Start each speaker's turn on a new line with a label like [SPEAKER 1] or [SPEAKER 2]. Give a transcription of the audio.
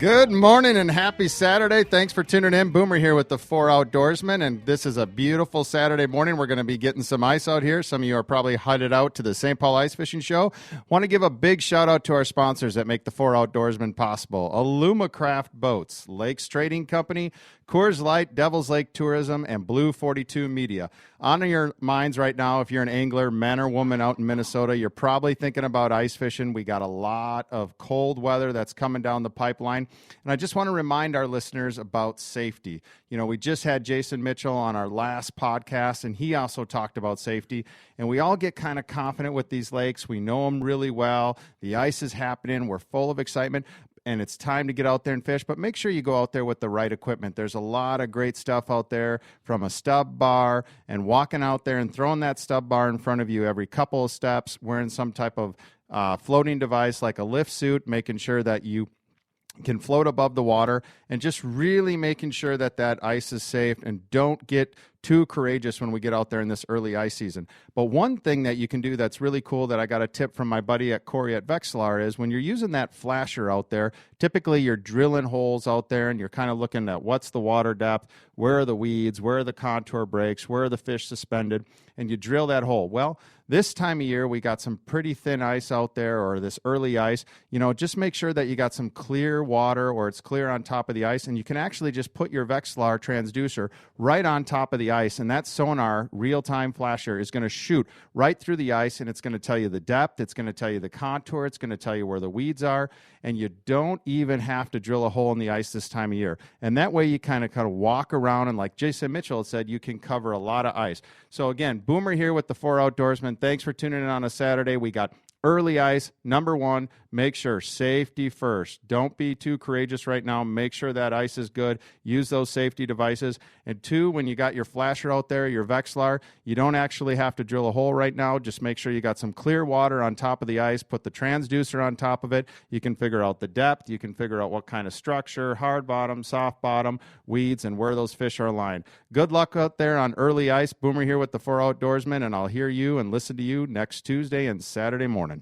[SPEAKER 1] Good morning and happy Saturday. Thanks for tuning in. Boomer here with the 4 Outdoorsmen, and this is a beautiful Saturday morning. We're going to be getting some ice out here. Some of you are probably headed out to the St. Paul Ice Fishing Show. Want to give a big shout out to our sponsors that make the 4 Outdoorsmen possible. Alumacraft Boats, Lakes Trading Company, Coors Light, Devil's Lake Tourism, and Blue 42 Media. On your minds right now, if you're an angler, man or woman out in Minnesota, you're probably thinking about ice fishing. We got a lot of cold weather that's coming down the pipeline. And I just want to remind our listeners about safety. You know, we just had Jason Mitchell on our last podcast, and he also talked about safety. And we all get kind of confident with these lakes. We know them really well. The ice is happening. We're full of excitement. And it's time to get out there and fish, but make sure you go out there with the right equipment. There's a lot of great stuff out there, from a stub bar and walking out there and throwing that stub bar in front of you every couple of steps, wearing some type of floating device like a lift suit, making sure that you can float above the water, and just really making sure that that ice is safe, and don't get too courageous when we get out there in this early ice season. But one thing that you can do that's really cool that I got a tip from my buddy at Corey at Vexilar is when you're using that flasher out there, typically you're drilling holes out there and you're kind of looking at what's the water depth, where are the weeds, where are the contour breaks, where are the fish suspended, and you drill that hole. Well, this time of year, we got some pretty thin ice out there, or this early ice. You know, just make sure that you got some clear water, or it's clear on top of the ice, and you can actually just put your Vexilar transducer right on top of the ice, and that sonar real-time flasher is going to shoot right through the ice, and it's going to tell you the depth, it's going to tell you the contour, it's going to tell you where the weeds are, and you don't even have to drill a hole in the ice this time of year. And that way you kind of walk around, and like Jason Mitchell said, you can cover a lot of ice. So again, Boomer here with the 4 Outdoorsmen. Thanks for tuning in on a Saturday. We got early ice. Number one, make sure safety first. Don't be too courageous right now. Make sure that ice is good. Use those safety devices. And two, when you got your flasher out there, your Vexilar, you don't actually have to drill a hole right now. Just make sure you got some clear water on top of the ice. Put the transducer on top of it. You can figure out the depth. You can figure out what kind of structure, hard bottom, soft bottom, weeds, and where those fish are lying. Good luck out there on early ice. Boomer here with the 4 Outdoorsmen, and I'll hear you and listen to you next Tuesday and Saturday morning.